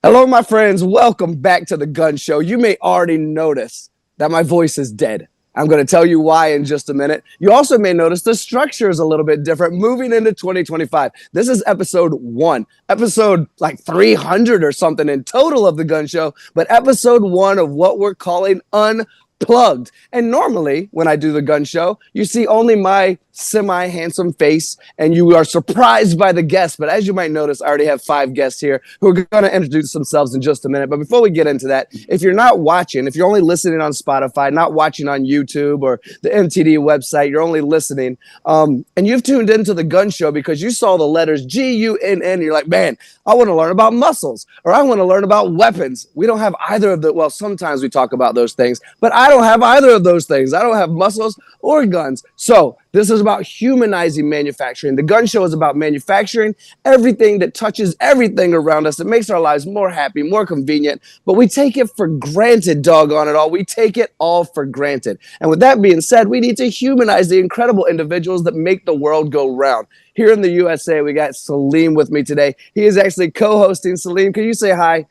Hello, my friends. Welcome back to the Gunn Show. You may already notice that my voice is dead. I'm going to tell you why in just a minute. You also may notice the structure is a little bit different moving into 2025. This is episode 1, episode like 300 or something in total of the Gunn Show, but episode 1 of what we're calling Unplugged. And normally when I do the Gunn Show, you see only my semi-handsome face and you are surprised by the guests. But as you might notice, I already have 5 guests here who are going to introduce themselves in just a minute. But before we get into that, if you're not watching, if you're only listening on Spotify, not watching on YouTube or the MTD website, you're only listening, and you've tuned into the Gunn Show because you saw the letters Gunn, you're like, man, I want to learn about muscles or I want to learn about weapons. We don't have either of the, well, sometimes we talk about those things, but I don't have either of those things. I don't have muscles or guns. So this is about humanizing manufacturing. The Gunn Show is about manufacturing everything that touches everything around us. It makes our lives more happy, more convenient, but we take it for granted, doggone it all. We take it all for granted. And with that being said, we need to humanize the incredible individuals that make the world go round. Here in the USA, we got Salim with me today. He is actually co-hosting. Salim, can you say hi?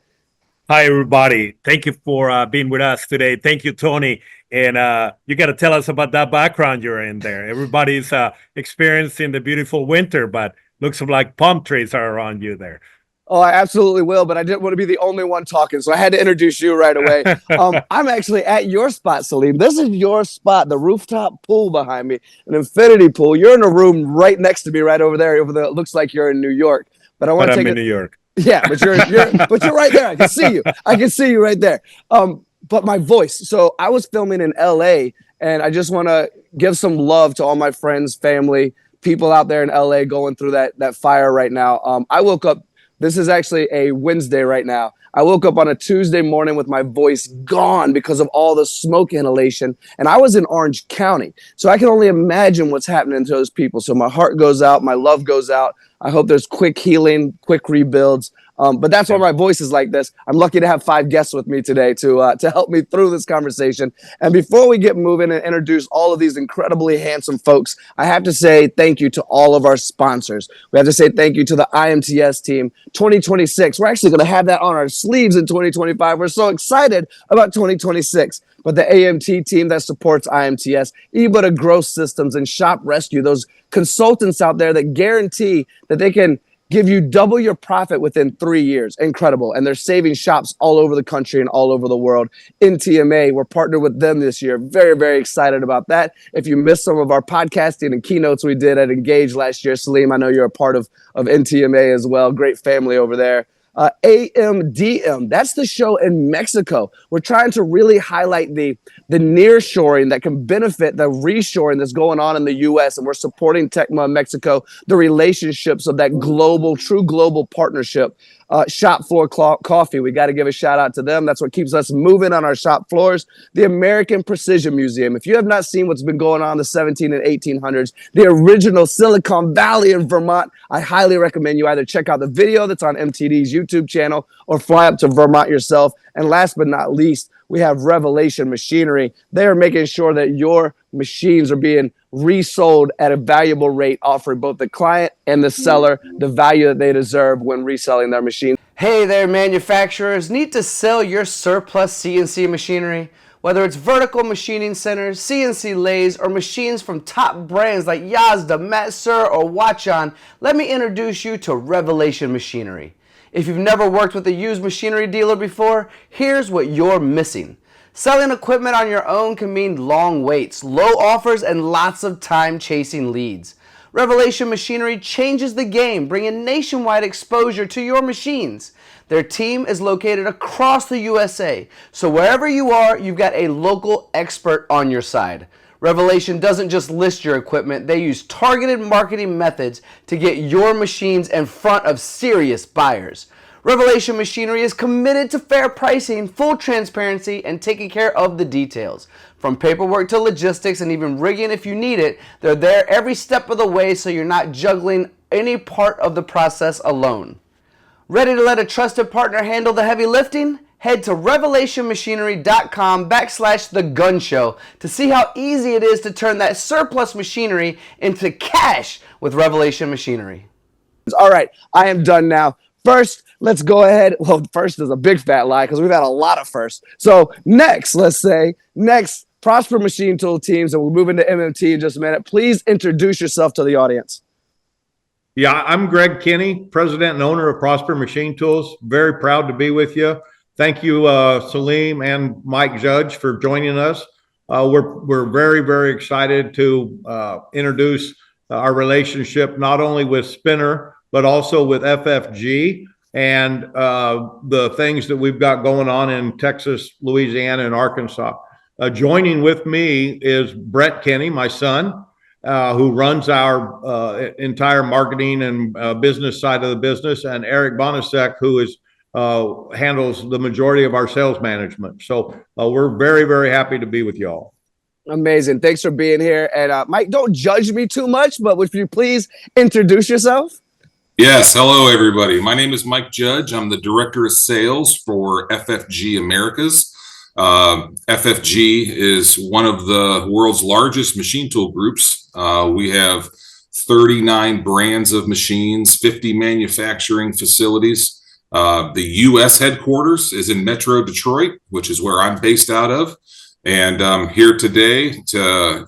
Hi, everybody. Thank you for being with us today. Thank you, Tony. And you got to tell us about that background you're in there. Everybody's experiencing the beautiful winter, but looks like palm trees are around you there. Oh, I absolutely will, but I didn't want to be the only one talking, so I had to introduce you right away. I'm actually at your spot, Salim. This is your spot, the rooftop pool behind me, an infinity pool. You're in a room right next to me, right over there. It looks like you're in New York. But I'm in New York. Yeah, but you're right there. I can see you. I can see you right there. But my voice. So I was filming in LA, and I just want to give some love to all my friends, family, people out there in LA going through that fire right now. I woke up. This is actually a Wednesday right now. I woke up on a Tuesday morning with my voice gone because of all the smoke inhalation. And I was in Orange County. So I can only imagine what's happening to those people. So my heart goes out. My love goes out. I hope there's quick healing, quick rebuilds. But that's why my voice is like this. I'm lucky to have 5 guests with me today to help me through this conversation. And before we get moving and introduce all of these incredibly handsome folks, I have to say thank you to all of our sponsors. We have to say thank you to the IMTS team. 2026, we're actually going to have that on our sleeves in 2025. We're so excited about 2026. But the AMT team that supports IMTS, eButter Growth Systems, and Shop Rescue, those consultants out there that guarantee that they can give you double your profit within 3 years. Incredible. And they're saving shops all over the country and all over the world. NTMA, we're partnered with them this year. Very, very excited about that. If you missed some of our podcasting and keynotes we did at Engage last year, Salim, I know you're a part of NTMA as well. Great family over there. AMDM, that's the show in Mexico. We're trying to really highlight the nearshoring that can benefit the reshoring that's going on in the U.S. And we're supporting Tecma Mexico, the relationships of that true global partnership. Shop Floor Coffee, we got to give a shout out to them. That's what keeps us moving on our shop floors. The American Precision Museum. If you have not seen what's been going on in the 17 and 1800s, the original Silicon Valley in Vermont, I highly recommend you either check out the video that's on MTD's YouTube channel or fly up to Vermont yourself. And last but not least, we have Revelation Machinery. They are making sure that your machines are being resold at a valuable rate, offering both the client and the seller the value that they deserve when reselling their machines. Hey there, manufacturers. Need to sell your surplus CNC machinery? Whether it's vertical machining centers, CNC lathes, or machines from top brands like Yazda, Matsur, or Watchon, let me introduce you to Revelation Machinery. If you've never worked with a used machinery dealer before, here's what you're missing. Selling equipment on your own can mean long waits, low offers, and lots of time chasing leads. Revelation Machinery changes the game, bringing nationwide exposure to your machines. Their team is located across the USA, so wherever you are, you've got a local expert on your side. Revelation doesn't just list your equipment, they use targeted marketing methods to get your machines in front of serious buyers. Revelation Machinery is committed to fair pricing, full transparency, and taking care of the details. From paperwork to logistics and even rigging if you need it, they're there every step of the way so you're not juggling any part of the process alone. Ready to let a trusted partner handle the heavy lifting? Head to revelationmachinery.com/The Gunn Show to see how easy it is to turn that surplus machinery into cash with Revelation Machinery. All right, I am done now. First, let's go ahead. Well, first is a big fat lie because we've had a lot of firsts. So next, Prosper Machine Tool teams, and we'll move into MMT in just a minute. Please introduce yourself to the audience. Yeah, I'm Greg Kinney, president and owner of Prosper Machine Tools. Very proud to be with you. Thank you, Salim and Mike Judge, for joining us. We're very, very excited to introduce our relationship not only with Spinner, but also with FFG and the things that we've got going on in Texas, Louisiana, and Arkansas. Joining with me is Brett Kinney, my son, who runs our entire marketing and business side of the business, and Eric Bonasek, who is handles the majority of our sales management. So we're very, very happy to be with y'all. Amazing. Thanks for being here. And Mike, don't judge me too much, but would you please introduce yourself? Yes. Hello, everybody. My name is Mike Judge. I'm the director of sales for FFG Americas. FFG is one of the world's largest machine tool groups. We have 39 brands of machines, 50 manufacturing facilities. The U.S. headquarters is in Metro Detroit, which is where I'm based out of. And I'm here today to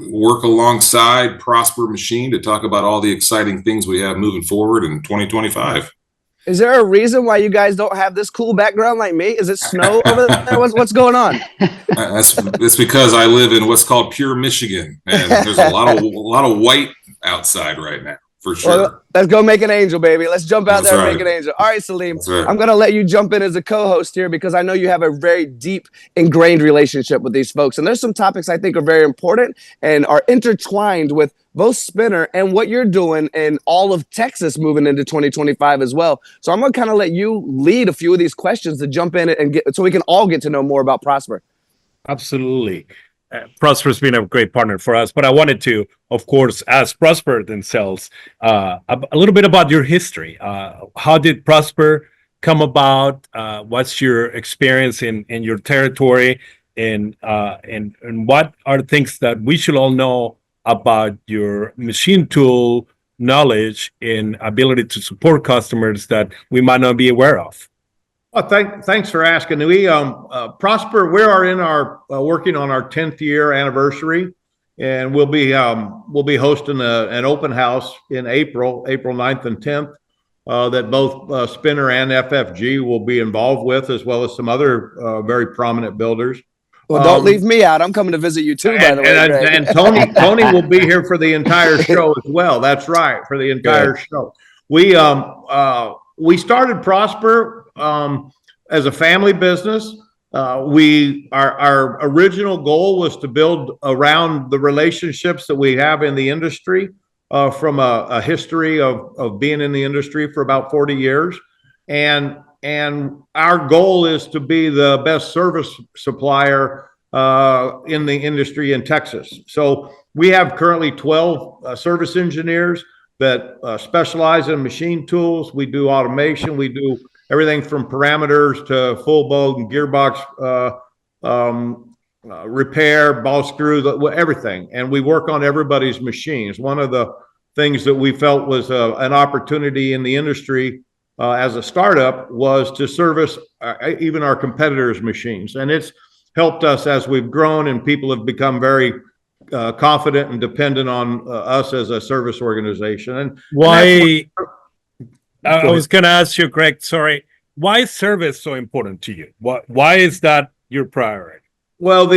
work alongside Prosper Machine to talk about all the exciting things we have moving forward in 2025. Is there a reason why you guys don't have this cool background like me? Is it snow over there? What's going on? That's because I live in what's called pure Michigan, and there's a lot of white outside right now. For sure. Well, let's go make an angel, baby. Let's jump out there and make an angel. All right, Salim. Right. I'm going to let you jump in as a co-host here because I know you have a very deep, ingrained relationship with these folks. And there's some topics I think are very important and are intertwined with both Spinner and what you're doing in all of Texas moving into 2025 as well. So I'm going to kind of let you lead a few of these questions to jump in and get so we can all get to know more about Prosper. Absolutely. Prosper's been a great partner for us, but I wanted to, of course, ask Prosper themselves a little bit about your history. How did Prosper come about? What's your experience in your territory, and what are the things that we should all know about your machine tool knowledge and ability to support customers that we might not be aware of? Well, thanks for asking. We Prosper, we are in our working on our 10th year anniversary, and we'll be hosting an open house in April 9th and 10th that both Spinner and FFG will be involved with, as well as some other very prominent builders. Well, don't leave me out. I'm coming to visit you too, by the way. And Tony will be here for the entire show as well. That's right, for the entire show. We started Prosper as a family business. Our original goal was to build around the relationships that we have in the industry from a history of being in the industry for about 40 years. And our goal is to be the best service supplier in the industry in Texas. So we have currently 12 service engineers that specialize in machine tools. We do automation. We do everything from parameters to full bolt and gearbox repair, ball screws, everything. And we work on everybody's machines. One of the things that we felt was an opportunity in the industry as a startup was to service even our competitors' machines. And it's helped us as we've grown, and people have become very confident and dependent on us as a service organization. And why? I was going to ask you, Greg. Sorry, why is service so important to you? Why is that your priority? Well,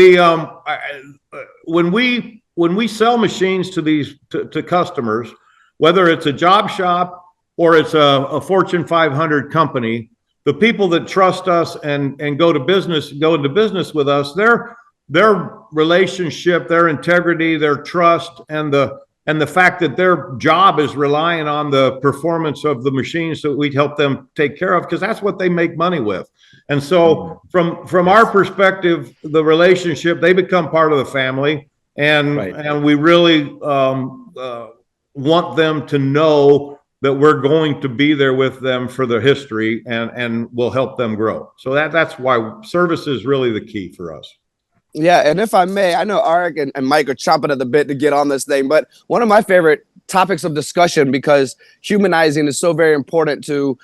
when we sell machines to customers, whether it's a job shop or it's a Fortune 500 company, the people that trust us and go into business with us, their relationship, their integrity, their trust, and the fact that their job is relying on the performance of the machines that we help them take care of, because that's what they make money with. And so from our perspective, the relationship, they become part of the family, and we really want them to know that we're going to be there with them for their history and will help them grow. So that's why service is really the key for us. Yeah, and if I may, I know Eric and Mike are chomping at the bit to get on this thing, but one of my favorite topics of discussion, because humanizing is so very important to,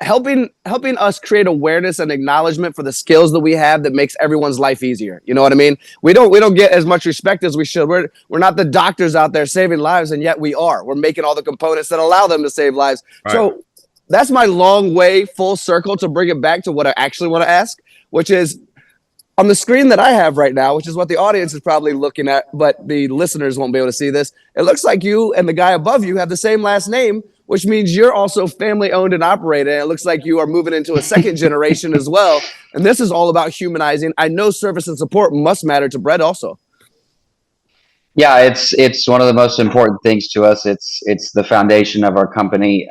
helping us create awareness and acknowledgement for the skills that we have that makes everyone's life easier. You know what I mean? We don't get as much respect as we should. We're not the doctors out there saving lives, and yet we are. We're making all the components that allow them to save lives. Right. So that's my long way full circle to bring it back to what I actually want to ask, which is on the screen that I have right now, which is what the audience is probably looking at, but the listeners won't be able to see this. It looks like you and the guy above you have the same last name, which means you're also family owned and operated. And it looks like you are moving into a second generation as well. And this is all about humanizing. I know service and support must matter to Brett also. Yeah, it's one of the most important things to us. It's the foundation of our company,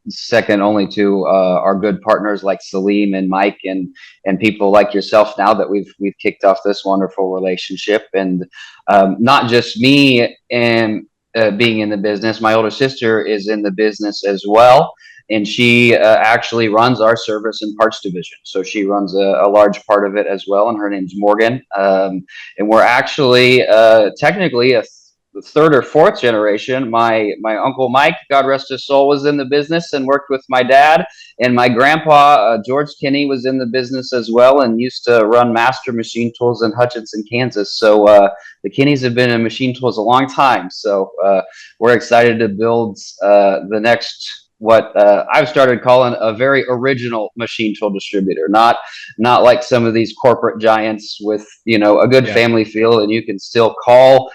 second only to our good partners like Salim and Mike and people like yourself now that we've kicked off this wonderful relationship. And not just me and being in the business. My older sister is in the business as well, and she actually runs our service and parts division. So she runs a large part of it as well, and her name's Morgan. And we're actually technically a third or fourth generation. My uncle Mike, God rest his soul, was in the business and worked with my dad. And my grandpa, George Kinney, was in the business as well and used to run Master Machine Tools in Hutchinson, Kansas. So the Kinneys have been in machine tools a long time. So we're excited to build the next, what I've started calling a very original machine tool distributor, not like some of these corporate giants with, a good family feel, and you can still call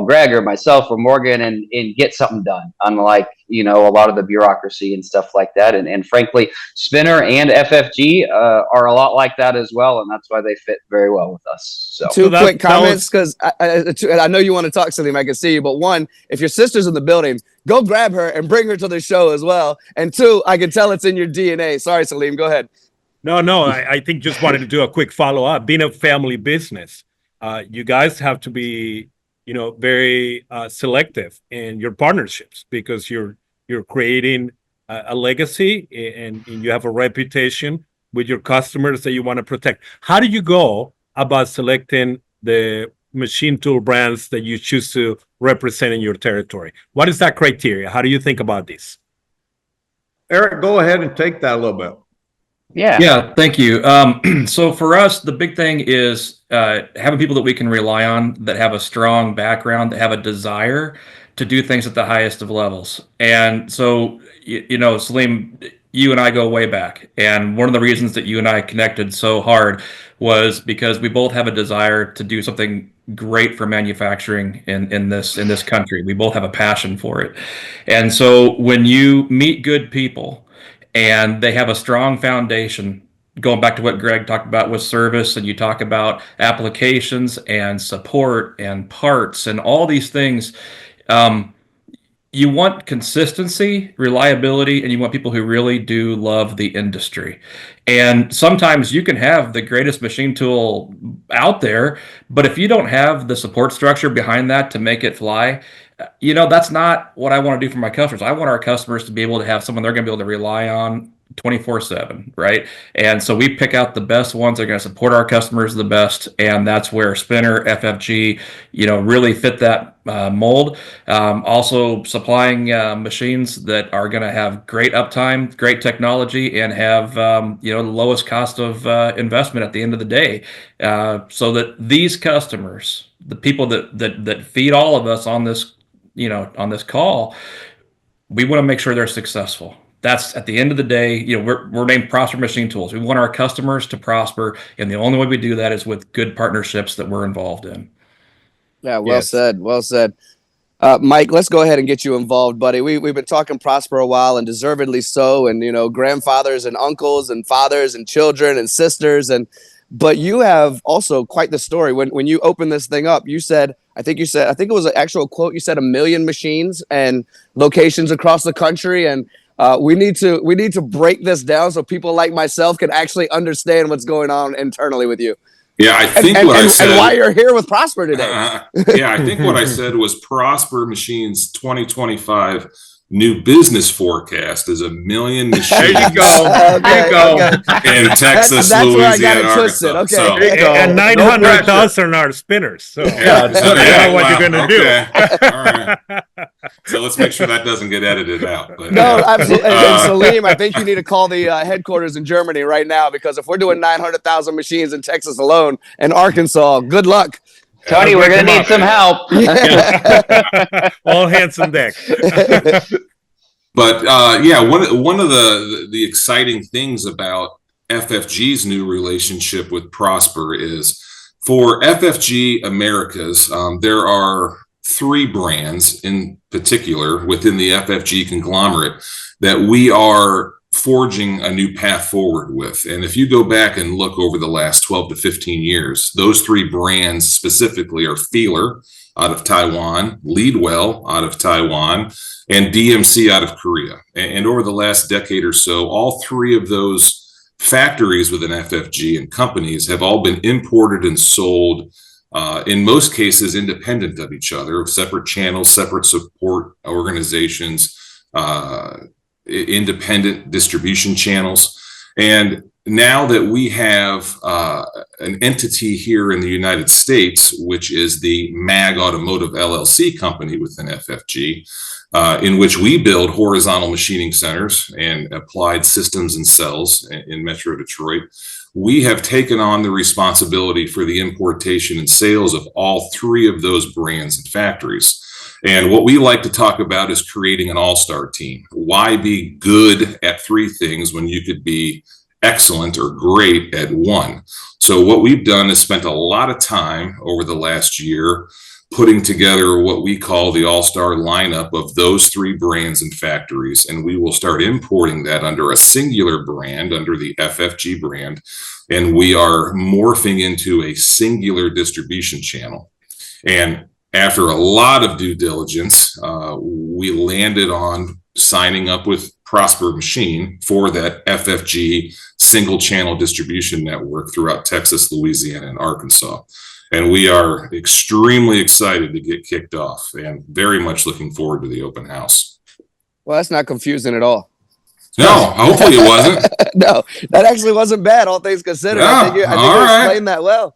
Greg or myself or Morgan and get something done, unlike, a lot of the bureaucracy and stuff like that. And frankly, Spinner and FFG are a lot like that as well. And that's why they fit very well with us. So two quick comments, because I know you want to talk, Salim, I can see you. But one, if your sister's in the building, go grab her and bring her to the show as well. And two, I can tell it's in your DNA. Sorry, Salim, go ahead. No, I think just wanted to do a quick follow-up. Being a family business, you guys have to be very selective in your partnerships, because you're creating a legacy and you have a reputation with your customers that you want to protect. How do you go about selecting the machine tool brands that you choose to represent in your territory? What is that criteria? How do you think about this? Eric, go ahead and take that a little bit. Yeah, thank you. So for us, the big thing is having people that we can rely on, that have a strong background, that have a desire to do things at the highest of levels. And so, Salim, you and I go way back. And one of the reasons that you and I connected so hard was because we both have a desire to do something great for manufacturing in this country. We both have a passion for it. And so when you meet good people and they have a strong foundation, going back to what Greg talked about with service, and you talk about applications and support and parts and all these things, you want consistency, reliability, and you want people who really do love the industry. And sometimes you can have the greatest machine tool out there, but if you don't have the support structure behind that to make it fly, that's not what I want to do for my customers. I want our customers to be able to have someone they're going to be able to rely on 24/7, right? And so we pick out the best ones that are going to support our customers the best, and that's where Spinner, FFG, really fit that mold. Also supplying machines that are going to have great uptime, great technology, and have the lowest cost of investment at the end of the day, so that these customers, the people that feed all of us on this on this call, we want to make sure they're successful. That's at the end of the day, we're named Prosper Machine Tools. We want our customers to prosper, and the only way we do that is with good partnerships that we're involved in. Yeah, well said. Mike, let's go ahead and get you involved, buddy. We've been talking Prosper a while, and deservedly so, and grandfathers and uncles and fathers and children and sisters, but you have also quite the story. When you opened this thing up, I think it was an actual quote. You said 1 million machines and locations across the country, and we need to break this down so people like myself can actually understand what's going on internally with you. Yeah, I think I said, and why you're here with Prosper today. I think what I said was Prosper Machines 2025 new business forecast is 1 million machines. There you go. There you go. Okay. In Texas, That's where I got Louisiana, it twisted. Arkansas. Okay. There you go. And No 900,000 are spinners. So Yeah, So, I don't know what you're gonna do. All right. So let's make sure that doesn't get edited out. But, No, absolutely. And Salim, I think you need to call the headquarters in Germany right now, because if we're doing 900,000 machines in Texas alone and Arkansas, good luck. Tony, we're going to need some help. All hands on deck. But one of the exciting things about FFG's new relationship with Prosper is, for FFG Americas, there are 3 brands in particular within the FFG conglomerate that we are forging a new path forward with. And if you go back and look over the last 12 to 15 years, those 3 brands specifically are Feeler out of Taiwan, Leadwell out of Taiwan, and DMC out of Korea. And over the last decade or so, all 3 of those factories within FFG and companies have all been imported and sold, in most cases independent of each other, separate channels, separate support organizations, independent distribution channels. And now that we have an entity here in the United States, which is the MAG Automotive LLC company within FFG, in which we build horizontal machining centers and applied systems and cells in Metro Detroit, we have taken on the responsibility for the importation and sales of all 3 of those brands and factories. And what we like to talk about is creating an all-star team. Why be good at 3 things when you could be excellent or great at 1? So what we've done is spent a lot of time over the last year putting together what we call the all-star lineup of those 3 brands and factories. And we will start importing that under a singular brand, under the FFG brand. And we are morphing into a singular distribution channel. And after a lot of due diligence, we landed on signing up with Prosper Machine for that FFG single channel distribution network throughout Texas, Louisiana, and Arkansas. And we are extremely excited to get kicked off and very much looking forward to the open house. Well, that's not confusing at all. No, hopefully it wasn't. No, that actually wasn't bad, all things considered. I think you explained that well.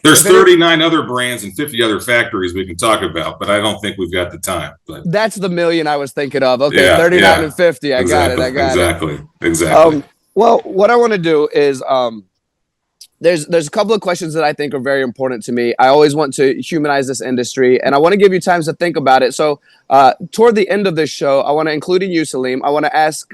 There's 39 other brands and 50 other factories we can talk about, but I don't think we've got the time. But that's the 1 million I was thinking of. Okay, 39 and 50. I got it. Exactly. Well, what I want to do is there's a couple of questions that I think are very important to me. I always want to humanize this industry, and I want to give you time to think about it. So toward the end of this show, I want to, including you, Salim, I want to ask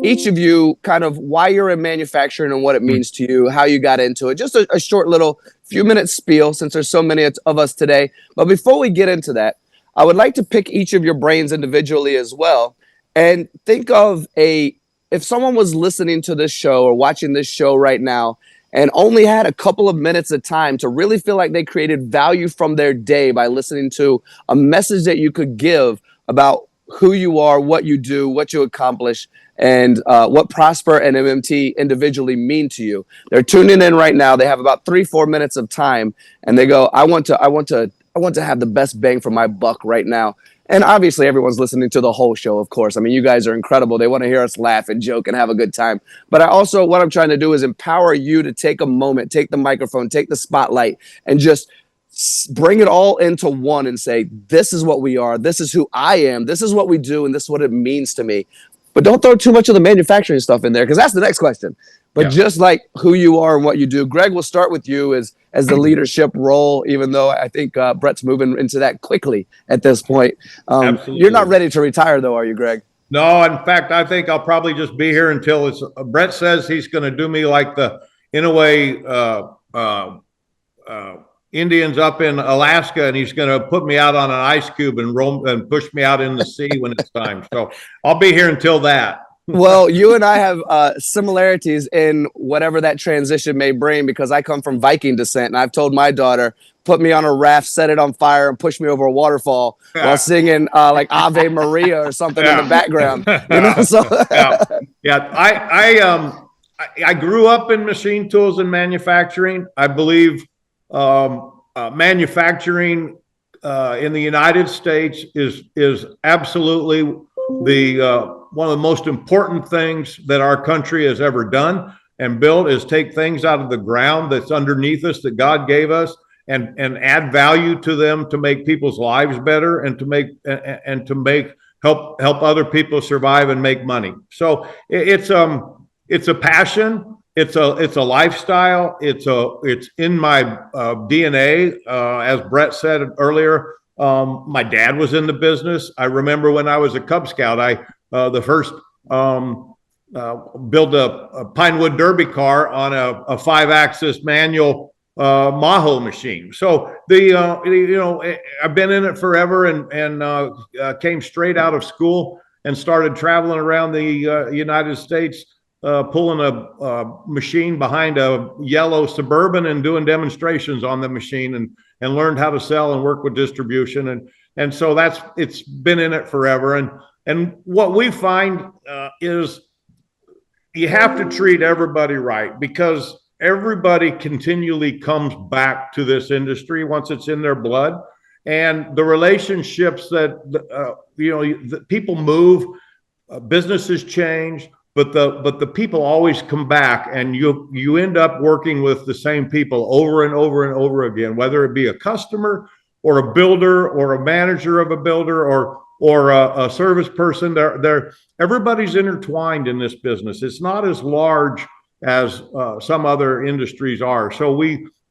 each of you kind of why you're in manufacturing and what it means to you, how you got into it. Just a short little few-minute spiel, since there's so many of us today. But before we get into that, I would like to pick each of your brains individually as well, and think of if someone was listening to this show or watching this show right now and only had a couple of minutes of time to really feel like they created value from their day by listening to a message that you could give about who you are, what you do, what you accomplish, and what Prosper and MMT individually mean to you. They're tuning in right now. They have about 3-4 minutes of time, and they go, I want to have the best bang for my buck right now. And obviously everyone's listening to the whole show, of course. I mean, you guys are incredible. They want to hear us laugh and joke and have a good time. But what I'm trying to do is empower you to take a moment, take the microphone, take the spotlight, and just bring it all into one and say, this is what we are. This is who I am. This is what we do. And this is what it means to me. But don't throw too much of the manufacturing stuff in there, because that's the next question. But just like who you are and what you do. Greg, we'll start with you as the leadership role, even though I think Brett's moving into that quickly at this point. You're not ready to retire, though, are you, Greg? No, in fact, I think I'll probably just be here until Brett says he's going to do me like Indians up in Alaska, and he's going to put me out on an ice cube and push me out in the sea when it's time. So I'll be here until that. Well, you and I have similarities in whatever that transition may bring, because I come from Viking descent, and I've told my daughter, put me on a raft, set it on fire, and push me over a waterfall while singing like Ave Maria or something in the background. You know, so I grew up in machine tools and manufacturing. I believe manufacturing in the United States is absolutely one of the most important things that our country has ever done and built is take things out of the ground that's underneath us that God gave us and add value to them to make people's lives better and to make help other people survive and make money. So it's a passion. It's a lifestyle. It's in my DNA. As Brett said earlier, my dad was in the business. I remember when I was a Cub Scout, the first built a Pinewood Derby car on a 5-axis manual Maho machine. So I've been in it forever and came straight out of school and started traveling around the United States, pulling a machine behind a yellow Suburban and doing demonstrations on the machine and learned how to sell and work with distribution. And so it's been in it forever. And what we find is you have to treat everybody right, because everybody continually comes back to this industry once it's in their blood. And the relationships that, the people move, businesses change, but the people always come back, and you end up working with the same people over and over and over again, whether it be a customer or a builder or a manager of a builder or a service person. Everybody's intertwined in this business. It's not as large as some other industries are. So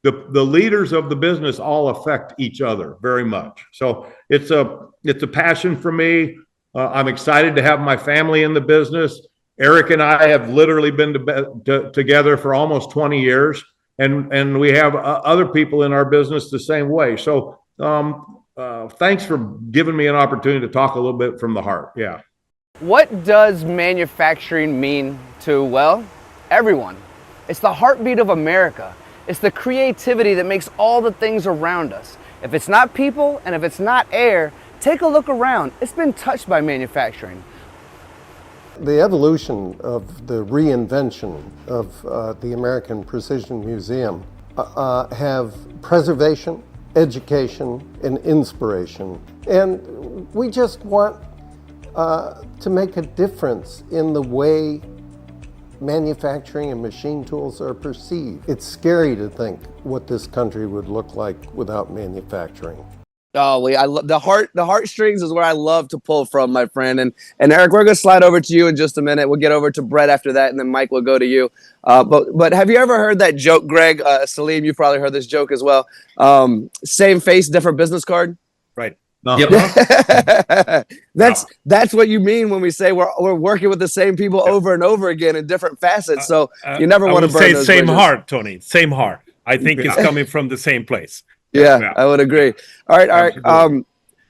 the leaders of the business all affect each other very much. So it's a passion for me. I'm excited to have my family in the business. Eric and I have literally been together for almost 20 years, and we have other people in our business the same way. So thanks for giving me an opportunity to talk a little bit from the heart. Yeah. What does manufacturing mean to, well, everyone? It's the heartbeat of America. It's the creativity that makes all the things around us. If it's not people and if it's not air, take a look around. It's been touched by manufacturing. The evolution of the reinvention of the American Precision Museum have preservation, education, and inspiration. And we just want to make a difference in the way manufacturing and machine tools are perceived. It's scary to think what this country would look like without manufacturing. Oh, I love the heartstrings is where I love to pull from, my friend. And Eric, we're gonna slide over to you in just a minute. We'll get over to Brett after that, and then Mike will go to you. But have you ever heard that joke, Greg? Salim, you've probably heard this joke as well. Same face, different business card. Right. Yep. That's what you mean when we say we're working with the same people over and over again in different facets. So you never want to burn those same bridges. heart, Tony. Same heart. I think it's coming from the same place. Yeah, I would agree. All right.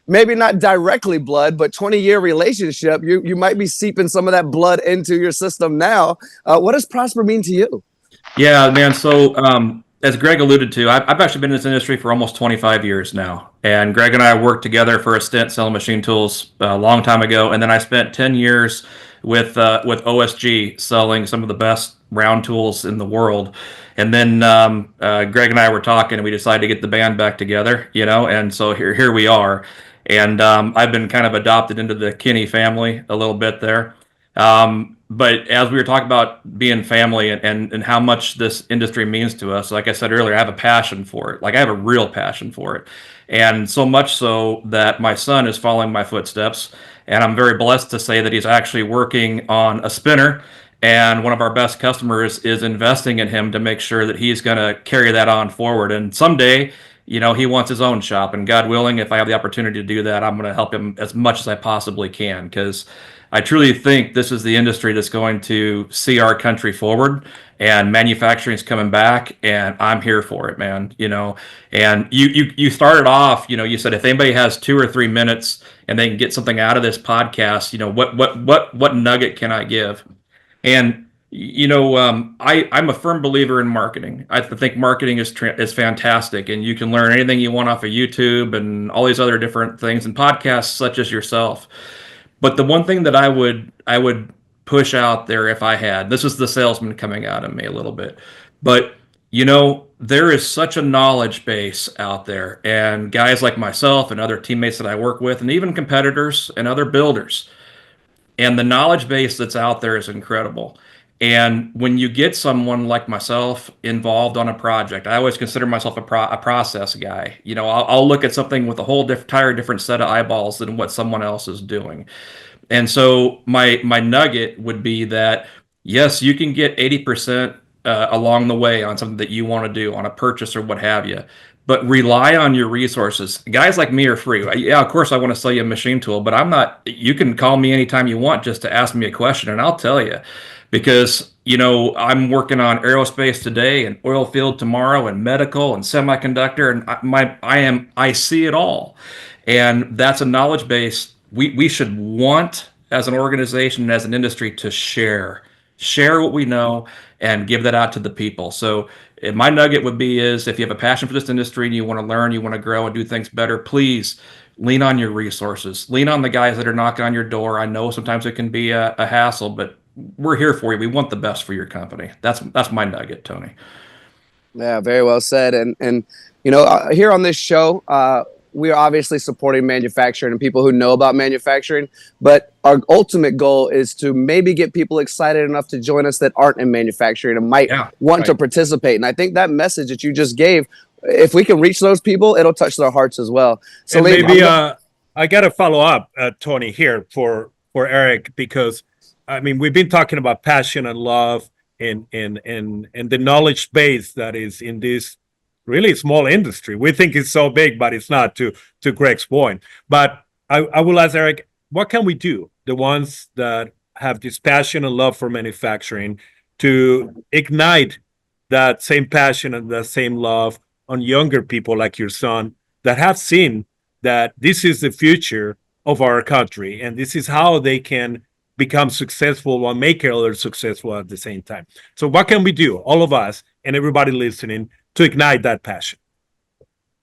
Maybe not directly blood, but 20-year relationship. You might be seeping some of that blood into your system now. What does Prosper mean to you? Yeah, man. So as Greg alluded to, I've actually been in this industry for almost 25 years now. And Greg and I worked together for a stint selling machine tools a long time ago. And then I spent 10 years with OSG selling some of the best round tools in the world. And then Greg and I were talking, and we decided to get the band back together, and so here we are. And I've been kind of adopted into the Kinney family a little bit there. But as we were talking about being family and how much this industry means to us, like I said earlier, I have a passion for it. Like I have a real passion for it. And so much so that my son is following my footsteps. And I'm very blessed to say that he's actually working on a spinner. And one of our best customers is investing in him to make sure that he's going to carry that on forward. And someday, he wants his own shop. And God willing, if I have the opportunity to do that, I'm going to help him as much as I possibly can, because I truly think this is the industry that's going to see our country forward, and manufacturing is coming back, and I'm here for it, man. And you started off, you said if anybody has 2 or 3 minutes and they can get something out of this podcast, what nugget can I give? And I'm a firm believer in marketing. I think marketing is fantastic, and you can learn anything you want off of YouTube and all these other different things and podcasts such as yourself. But the one thing that I would push out there, if I had, this is the salesman coming out of me a little bit, but there is such a knowledge base out there, and guys like myself and other teammates that I work with, and even competitors and other builders, And the knowledge base that's out there is incredible. And when you get someone like myself involved on a project, I always consider myself a process guy. You know, I'll look at something with a whole entire different set of eyeballs than what someone else is doing. And so my nugget would be that, yes, you can get 80% along the way on something that you want to do on a purchase or what have you, but rely on your resources. Guys like me are free. Yeah, of course I want to sell you a machine tool, but I'm not. You can call me anytime you want just to ask me a question, and I'll tell you, because you know I'm working on aerospace today and oil field tomorrow and medical and semiconductor, and I see it all, and that's a knowledge base we should want as an organization and as an industry to share what we know and give that out to the people. So my nugget would be is if you have a passion for this industry and you want to learn, you want to grow and do things better, please lean on your resources. Lean on the guys that are knocking on your door. I know sometimes it can be a hassle, but we're here for you. We want the best for your company. That's my nugget, Tony. Yeah, very well said. And you know, here on this show, we are obviously supporting manufacturing and people who know about manufacturing, but our ultimate goal is to maybe get people excited enough to join us that aren't in manufacturing and might want to participate. And I think that message that you just gave, if we can reach those people, it'll touch their hearts as well. So maybe I got to follow up, Tony, here for Eric, because I mean, we've been talking about passion and love and the knowledge base that is in this really small industry. We think it's so big, but it's not, to Greg's point. But I will ask Eric, what can we do, the ones that have this passion and love for manufacturing, to ignite that same passion and that same love on younger people like your son that have seen that this is the future of our country and this is how they can become successful while making others successful at the same time? So what can we do, all of us and everybody listening, to ignite that passion?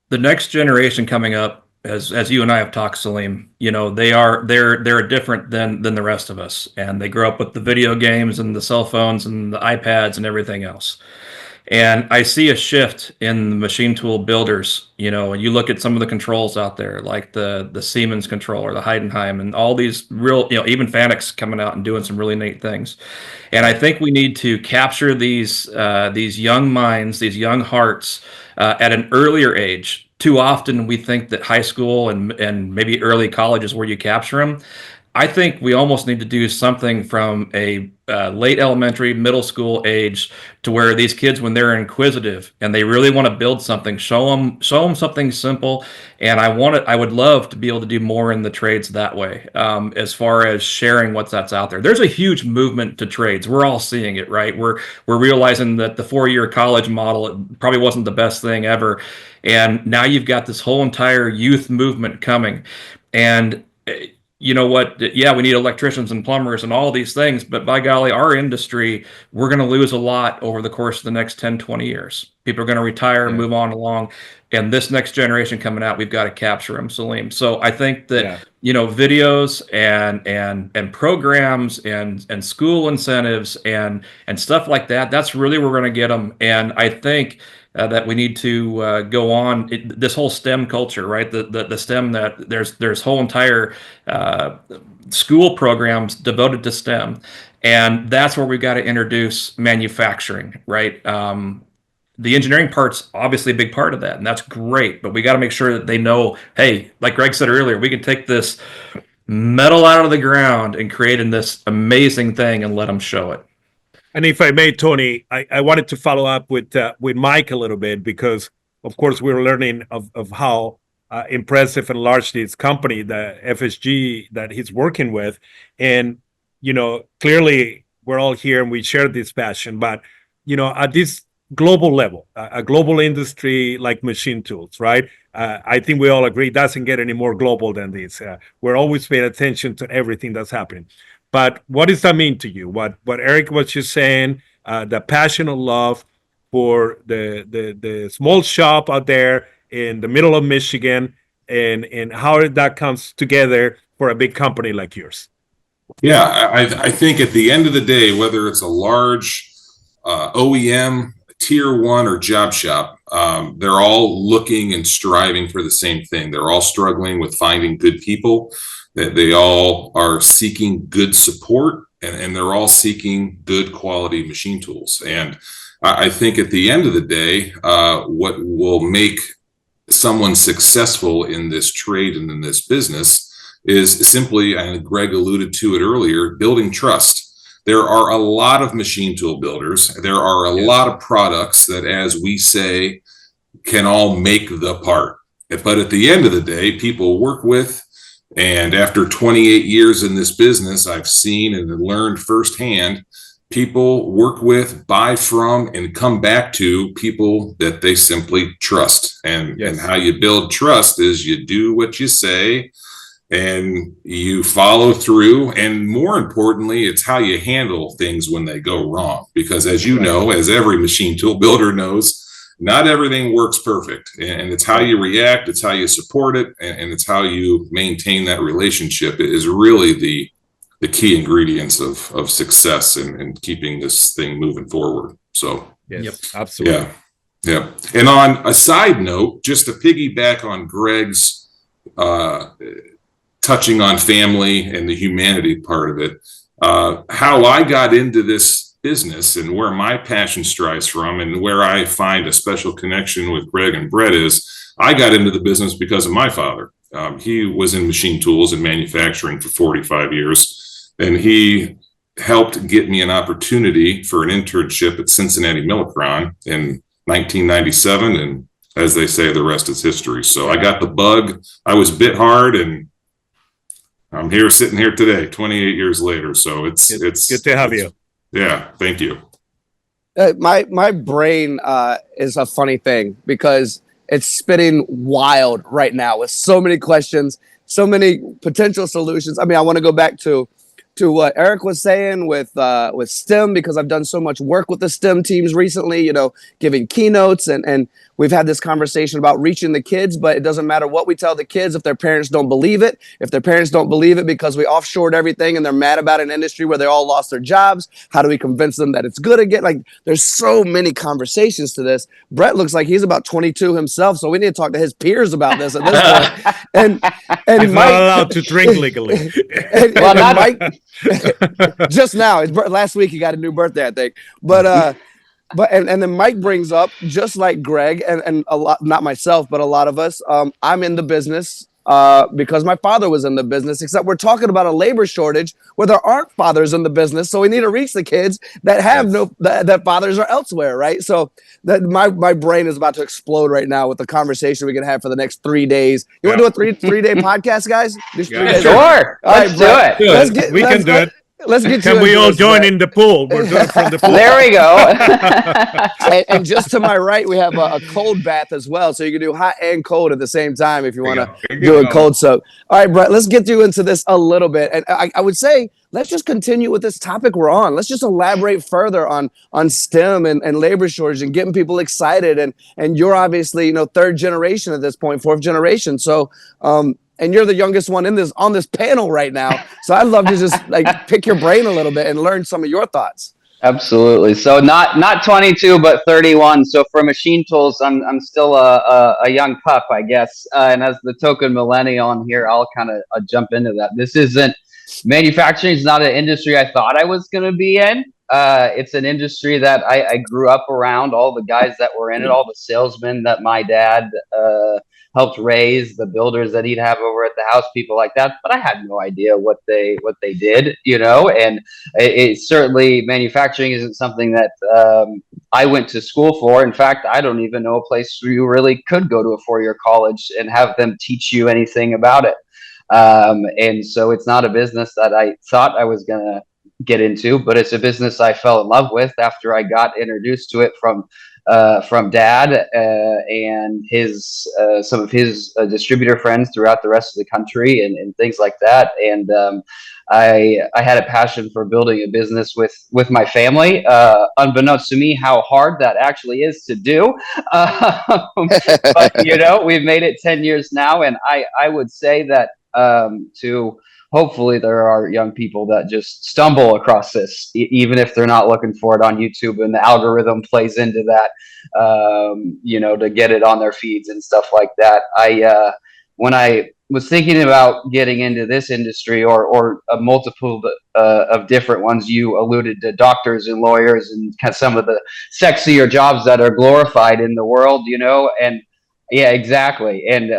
The next generation coming up, as you and I have talked, Salim, you know, they're different than the rest of us, and they grow up with the video games and the cell phones and the iPads and everything else. And I see a shift in the machine tool builders. You know, and you look at some of the controls out there, like the Siemens controller, the Heidenheim, and all these real, you know, even Fanucs coming out and doing some really neat things. And I think we need to capture these young minds, these young hearts at an earlier age. Too often we think that high school and maybe early college is where you capture them. I think we almost need to do something from a late elementary, middle school age to where these kids, when they're inquisitive and they really want to build something, show them something simple. And I would love to be able to do more in the trades that way, as far as sharing that's out there. There's a huge movement to trades. We're all seeing it, right? We're realizing that the 4-year college model, it probably wasn't the best thing ever. And now you've got this whole entire youth movement coming. And you know what? Yeah, we need electricians and plumbers and all these things, but by golly, our industry, we're going to lose a lot over the course of the next 10, 20 years. People are going to retire and move on along. And this next generation coming out, we've got to capture them, Salim. So I think that, you know, videos and programs and school incentives and stuff like that, that's really where we're going to get them. And I think that we need to go on this whole STEM culture, right? The STEM, that there's whole entire school programs devoted to STEM, and that's where we've got to introduce manufacturing, right? The engineering part's obviously a big part of that, and that's great, but we got to make sure that they know, hey, like Greg said earlier, we can take this metal out of the ground and create this amazing thing and let them show it. And if I may, Tony, I wanted to follow up with Mike a little bit, because, of course, we were learning of how impressive and large this company, the FSG, that he's working with. And, you know, clearly we're all here and we share this passion. But, you know, at this global level, a global industry like machine tools, right? I think we all agree it doesn't get any more global than this. We're always paying attention to everything that's happening. But what does that mean to you? What Eric was just saying, the passion and love for the small shop out there in the middle of Michigan, and how that comes together for a big company like yours. Yeah, I think at the end of the day, whether it's a large OEM, tier one, or job shop, they're all looking and striving for the same thing. They're all struggling with finding good people They all are seeking good support, and they're all seeking good quality machine tools. And I think at the end of the day, what will make someone successful in this trade and in this business is simply, and Greg alluded to it earlier, building trust. There are a lot of machine tool builders. There are a lot of products that, as we say, can all make the part. But at the end of the day, people work with, and after 28 years in this business, I've seen and learned firsthand, people work with, buy from, and come back to people that they simply trust. And how you build trust is you do what you say and you follow through. And more importantly, it's how you handle things when they go wrong. Because as you know, as every machine tool builder knows, not everything works perfect. And it's how you react, it's how you support it, and it's how you maintain that relationship is really the key ingredients of success and keeping this thing moving forward. So, absolutely. Yeah. And on a side note, just to piggyback on Greg's touching on family and the humanity part of it, how I got into this business and where my passion strives from and where I find a special connection with Greg and Brett is I got into the business because of my father. He was in machine tools and manufacturing for 45 years. And he helped get me an opportunity for an internship at Cincinnati Millicron in 1997. And as they say, the rest is history. So I got the bug. I was bit hard, and I'm here sitting here today, 28 years later. So it's good to have you. Yeah. Thank you. My brain is a funny thing because it's spitting wild right now with so many questions, so many potential solutions. I mean, I want to go back to what Eric was saying with STEM, because I've done so much work with the STEM teams recently, giving keynotes, and we've had this conversation about reaching the kids, but it doesn't matter what we tell the kids if their parents don't believe it. If their parents don't believe it because we offshored everything and they're mad about an industry where they all lost their jobs, how do we convince them that it's good again? Like, there's so many conversations to this. Brett looks like he's about 22 himself, so we need to talk to his peers about this at this point. And he's Mike, not allowed to drink legally. and Mike, just now, last week he got a new birthday, I think. But then Mike brings up, just like Greg and a lot, not myself, but a lot of us, I'm in the business because my father was in the business, except we're talking about a labor shortage where there aren't fathers in the business. So we need to reach the kids that have that fathers are elsewhere, right? So that my brain is about to explode right now with the conversation we can have for the next 3 days. You want to do a three-day podcast, guys? Sure. Let's do it. We can do it. Let's get Can we all join in the pool? We're doing it from the pool. There we go. and just to my right, we have a cold bath as well. So you can do hot and cold at the same time if you want to do a cold soak. All right, Brett, let's get you into this a little bit. And I would say, let's just continue with this topic we're on. Let's just elaborate further on STEM and labor shortage and getting people excited. And you're obviously, third generation at this point, fourth generation. So, and you're the youngest one on this panel right now. So I'd love to just pick your brain a little bit and learn some of your thoughts. Absolutely. So not 22, but 31. So for machine tools, I'm still a young pup, I guess. And as the token millennial on here, I'll kind of jump into that. Manufacturing is not an industry I thought I was going to be in. It's an industry that I grew up around, all the guys that were in it, all the salesmen that my dad helped raise, the builders that he'd have over at the house, people like that. But I had no idea what they did, and it certainly, manufacturing isn't something that I went to school for. In fact, I don't even know a place where you really could go to a 4-year college and have them teach you anything about it. And so it's not a business that I thought I was going to get into, but it's a business I fell in love with after I got introduced to it from Dad and his some of his distributor friends throughout the rest of the country and things like that. And I had a passion for building a business with my family, unbeknownst to me how hard that actually is to do. But we've made it 10 years now, and I would say that to hopefully there are young people that just stumble across this, even if they're not looking for it on YouTube and the algorithm plays into that, to get it on their feeds and stuff like that. When I was thinking about getting into this industry or a multiple of different ones. You alluded to doctors and lawyers and kind of some of the sexier jobs that are glorified in the world, and yeah, exactly. And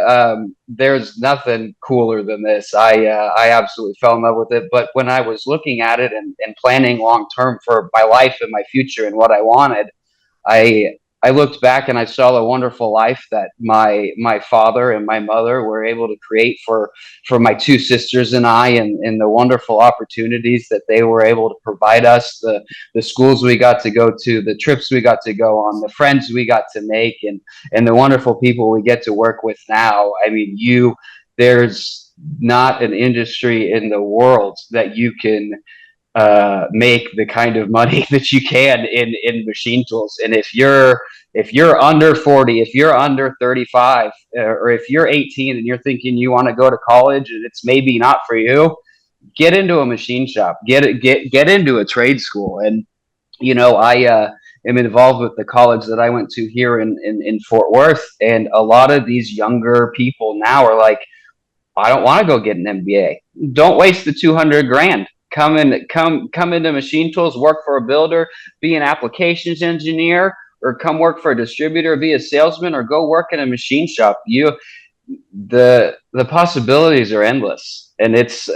there's nothing cooler than this. I absolutely fell in love with it. But when I was looking at it and planning long term for my life and my future and what I wanted, I looked back and I saw the wonderful life that my father and my mother were able to create for my two sisters and I, and the wonderful opportunities that they were able to provide us, the schools we got to go to, the trips we got to go on, the friends we got to make, and the wonderful people we get to work with now. I mean, there's not an industry in the world that you can make the kind of money that you can in machine tools. And if you're under 40, if you're under 35, or if you're 18 and you're thinking you want to go to college and it's maybe not for you, get into a machine shop, get into a trade school. And I am involved with the college that I went to here in Fort Worth, and a lot of these younger people now are like, I don't want to go get an MBA. Don't waste the $200,000. Come into machine tools, work for a builder, be an applications engineer, or come work for a distributor, be a salesman, or go work in a machine shop. The possibilities are endless, and it's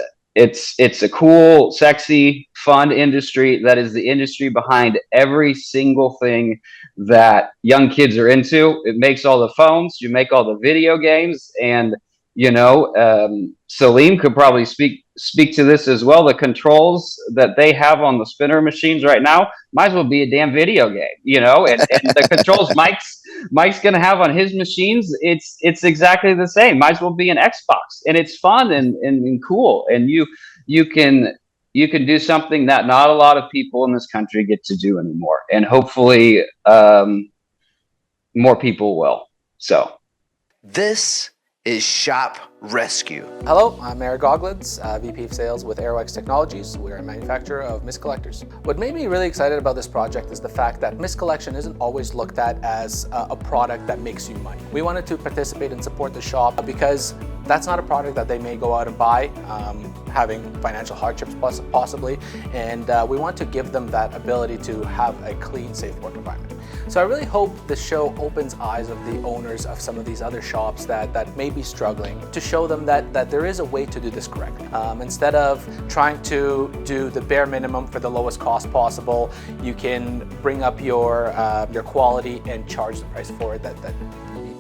a cool, sexy, fun industry that is the industry behind every single thing that young kids are into. It makes all the phones, you make all the video games, and Salim could probably speak to this as well. The controls that they have on the spinner machines right now might as well be a damn video game, and the controls Mike's gonna have on his machines, it's exactly the same. Might as well be an Xbox, and it's fun and cool, and you can do something that not a lot of people in this country get to do anymore, and hopefully more people will. So this is Shop Rescue. Hello, I'm Eric Goglitz, VP of Sales with AeroX Technologies. We're a manufacturer of mist collectors. What made me really excited about this project is the fact that mist collection isn't always looked at as a product that makes you money. We wanted to participate and support the shop because that's not a product that they may go out and buy, having financial hardships possibly, and we want to give them that ability to have a clean, safe work environment. So I really hope this show opens eyes of the owners of some of these other shops that may be struggling, to show them that there is a way to do this correctly. Instead of trying to do the bare minimum for the lowest cost possible, you can bring up your quality and charge the price for it that you need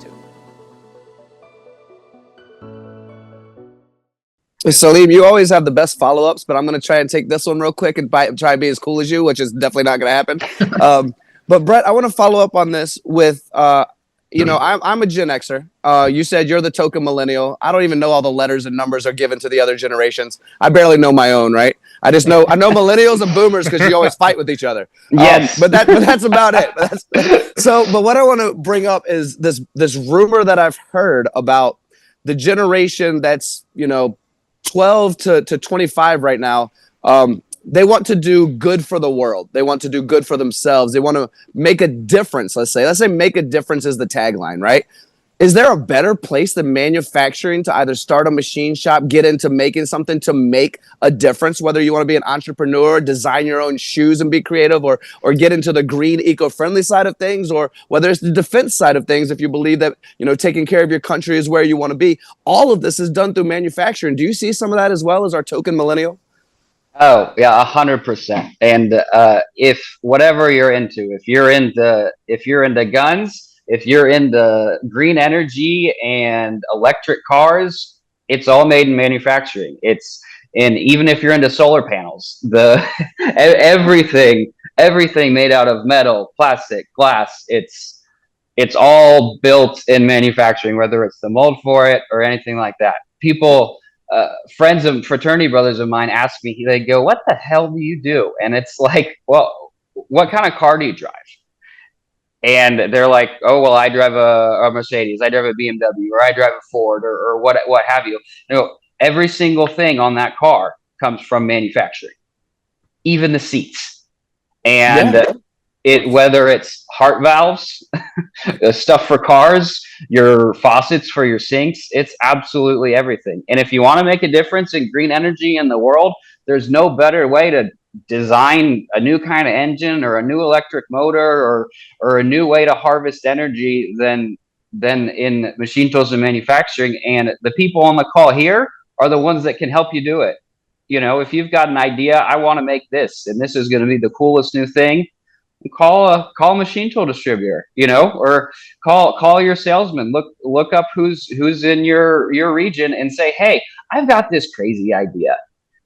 to. Salim, you always have the best follow-ups, but I'm going to try and take this one real quick and try and be as cool as you, which is definitely not going to happen. But Brett, I want to follow up on this with, I'm a Gen Xer. You said you're the token millennial. I don't even know all the letters and numbers are given to the other generations. I barely know my own, right? I know millennials and boomers because you always fight with each other. Yes. But that's about it. But what I want to bring up is this rumor that I've heard about the generation that's 12 to 25 right now. They want to do good for the world. They want to do good for themselves. They want to make a difference. Let's say make a difference is the tagline, right? Is there a better place than manufacturing to either start a machine shop, get into making something to make a difference, whether you want to be an entrepreneur, design your own shoes and be creative, or get into the green, eco-friendly side of things, or whether it's the defense side of things, if you believe that, taking care of your country is where you want to be. All of this is done through manufacturing. Do you see some of that as well as our token millennial? Oh yeah, 100%. And if whatever you're into, if you're into guns, if you're into green energy and electric cars, it's all made in manufacturing. And even if you're into solar panels, everything made out of metal, plastic, glass, it's all built in manufacturing, whether it's the mold for it or anything like that. People, friends of fraternity brothers of mine ask me, they go, "What the hell do you do?" And it's like, well, what kind of car do you drive? And they're like, "Oh, well, I drive a Mercedes, I drive a BMW, or I drive a Ford, or what have you." Every single thing on that car comes from manufacturing, even the seats. And Whether it's heart valves, stuff for cars, your faucets for your sinks, it's absolutely everything. And if you want to make a difference in green energy in the world, there's no better way to design a new kind of engine or a new electric motor or a new way to harvest energy than in machine tools and manufacturing. And the people on the call here are the ones that can help you do it. You know, if you've got an idea, I want to make this, and this is going to be the coolest new thing, call a machine tool distributor, you know, or call your salesman, look up who's in your region and say, hey, I've got this crazy idea.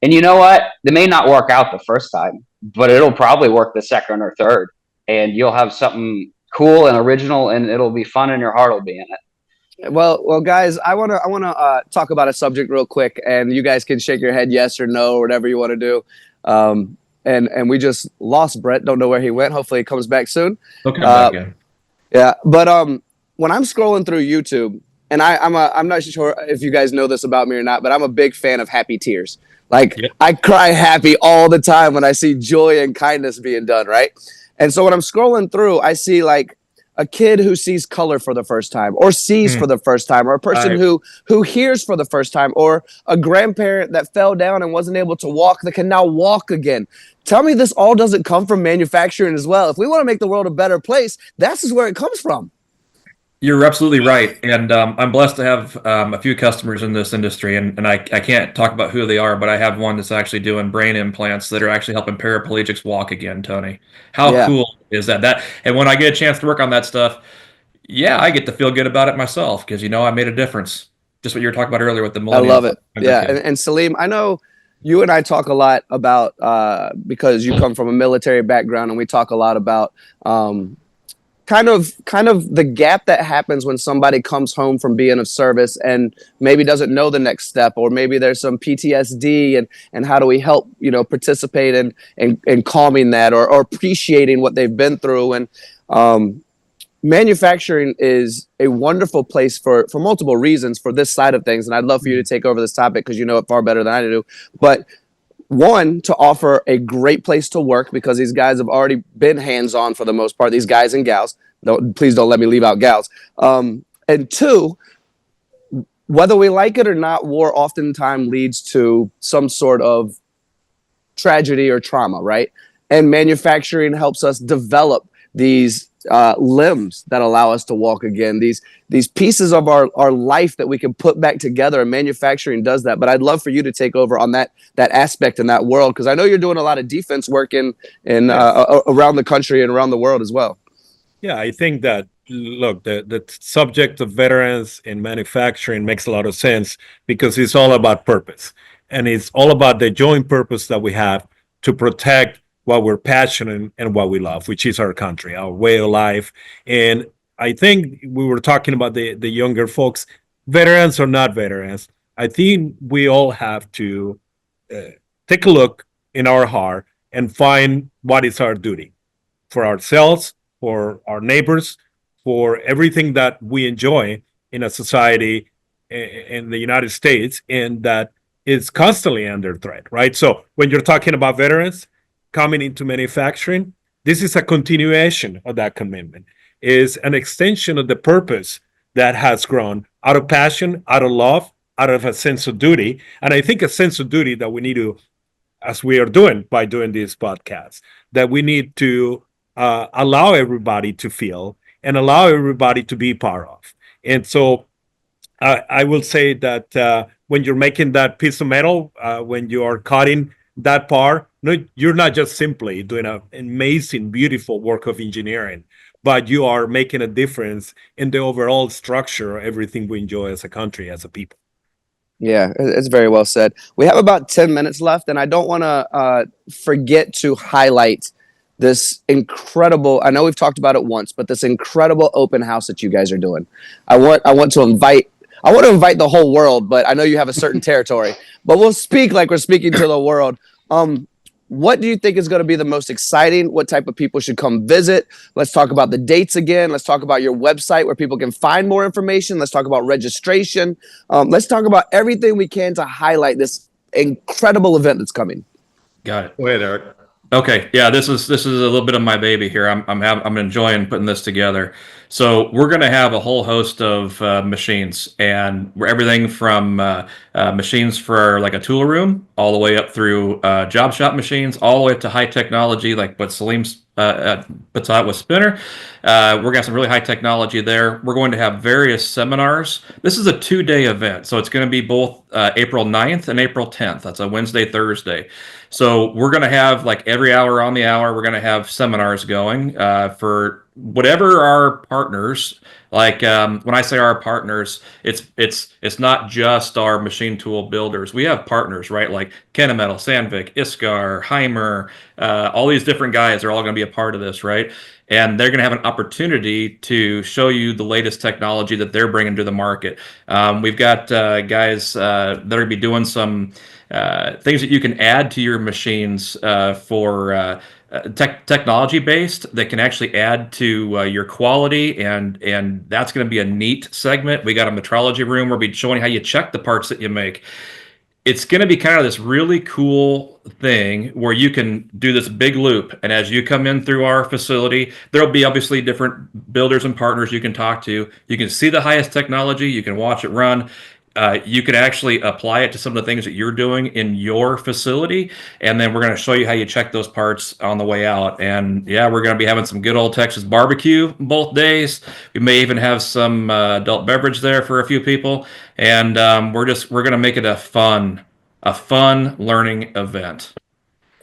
And you know what? It may not work out the first time, but it'll probably work the second or third, and you'll have something cool and original, and it'll be fun, and your heart will be in it. Well, guys, I want to talk about a subject real quick, and you guys can shake your head yes or no or whatever you want to do. And we just lost Brett. Don't know where he went. Hopefully he comes back soon. He'll come back in. Yeah, but when I'm scrolling through YouTube, and I'm not sure if you guys know this about me or not, but I'm a big fan of happy tears. Like, yep. I cry happy all the time when I see joy and kindness being done, right? And so when I'm scrolling through, I see like a kid who sees color for the first time, or sees for the first time, or a person who hears for the first time, or a grandparent that fell down and wasn't able to walk that can now walk again. Tell me this all doesn't come from manufacturing as well. If we want to make the world a better place, that's just where it comes from. You're absolutely right. And I'm blessed to have a few customers in this industry, and I can't talk about who they are, but I have one that's actually doing brain implants that are actually helping paraplegics walk again, Tony. How cool is that? And when I get a chance to work on that stuff, I get to feel good about it myself because, you know, I made a difference. Just what you were talking about earlier with the millennials. I love it. Yeah. And Salim, I know you and I talk a lot about, because you come from a military background, and we talk a lot about kind of the gap that happens when somebody comes home from being of service and maybe doesn't know the next step, or maybe there's some PTSD, and how do we help, you know, participate in calming that, or appreciating what they've been through. And manufacturing is a wonderful place for multiple reasons for this side of things. And I'd love for you to take over this topic because you know it far better than I do. But one, to offer a great place to work because these guys have already been hands-on for the most part, these guys and gals. Please don't let me leave out gals. And two, whether we like it or not, war oftentimes leads to some sort of tragedy or trauma, right? And manufacturing helps us develop these limbs that allow us to walk again, these pieces of our life that we can put back together, and manufacturing does that. But I'd love for you to take over on that aspect in that world, because I know you're doing a lot of defense work in around the country and around the world as well. Yeah, I think that, look, the subject of veterans in manufacturing makes a lot of sense because it's all about purpose, and it's all about the joint purpose that we have to protect what we're passionate and what we love, which is our country, our way of life. And I think we were talking about the younger folks, veterans or not veterans. I think we all have to take a look in our heart and find what is our duty for ourselves, for our neighbors, for everything that we enjoy in a society in the United States, and that is constantly under threat, right? So when you're talking about veterans coming into manufacturing, this is a continuation of that commitment, is an extension of the purpose that has grown out of passion, out of love, out of a sense of duty. And I think a sense of duty that we need to, as we are doing by doing these podcasts, that we need to allow everybody to feel and allow everybody to be part of. And so I will say that when you're making that piece of metal, when you are cutting that part, no, you're not just simply doing an amazing, beautiful work of engineering, but you are making a difference in the overall structure of everything we enjoy as a country, as a people. Yeah, it's very well said. We have about 10 minutes left, and I don't want to forget to highlight this incredible, I know we've talked about it once, but this incredible open house that you guys are doing. I want to invite the whole world, but I know you have a certain territory, but we'll speak like we're speaking to the world. What do you think is going to be the most exciting? What type of people should come visit? Let's talk about the dates again. Let's talk about your website where people can find more information. Let's talk about registration. Let's talk about everything we can to highlight this incredible event that's coming. Got it. Wait, Eric. Okay, yeah, this is a little bit of my baby here. I'm enjoying putting this together. So we're going to have a whole host of machines, and we're everything from machines for like a tool room, all the way up through job shop machines, all the way up to high technology, like what Salim's puts out with Spinner. We're going to have some really high technology there. We're going to have various seminars. This is a 2-day event, so it's going to be both April 9th and April 10th. That's a Wednesday, Thursday. So we're going to have like every hour on the hour, we're going to have seminars going for whatever our partners. Like when I say our partners, it's not just our machine tool builders. We have partners, right? Like Kennametal, Sandvik, Iskar, Heimer, all these different guys are all going to be a part of this, right? And they're going to have an opportunity to show you the latest technology that they're bringing to the market. We've got guys that are going to be doing some things that you can add to your machines for technology based that can actually add to your quality, and that's going to be a neat segment. We got a metrology room where we'll be showing how you check the parts that you make. It's going to be kind of this really cool thing where you can do this big loop, and as you come in through our facility, there'll be obviously different builders and partners you can talk to. You can see the highest technology, you can watch it run. You can actually apply it to some of the things that you're doing in your facility, and then we're going to show you how you check those parts on the way out. And yeah, we're going to be having some good old Texas barbecue both days. We may even have some adult beverage there for a few people, and we're going to make it a fun learning event.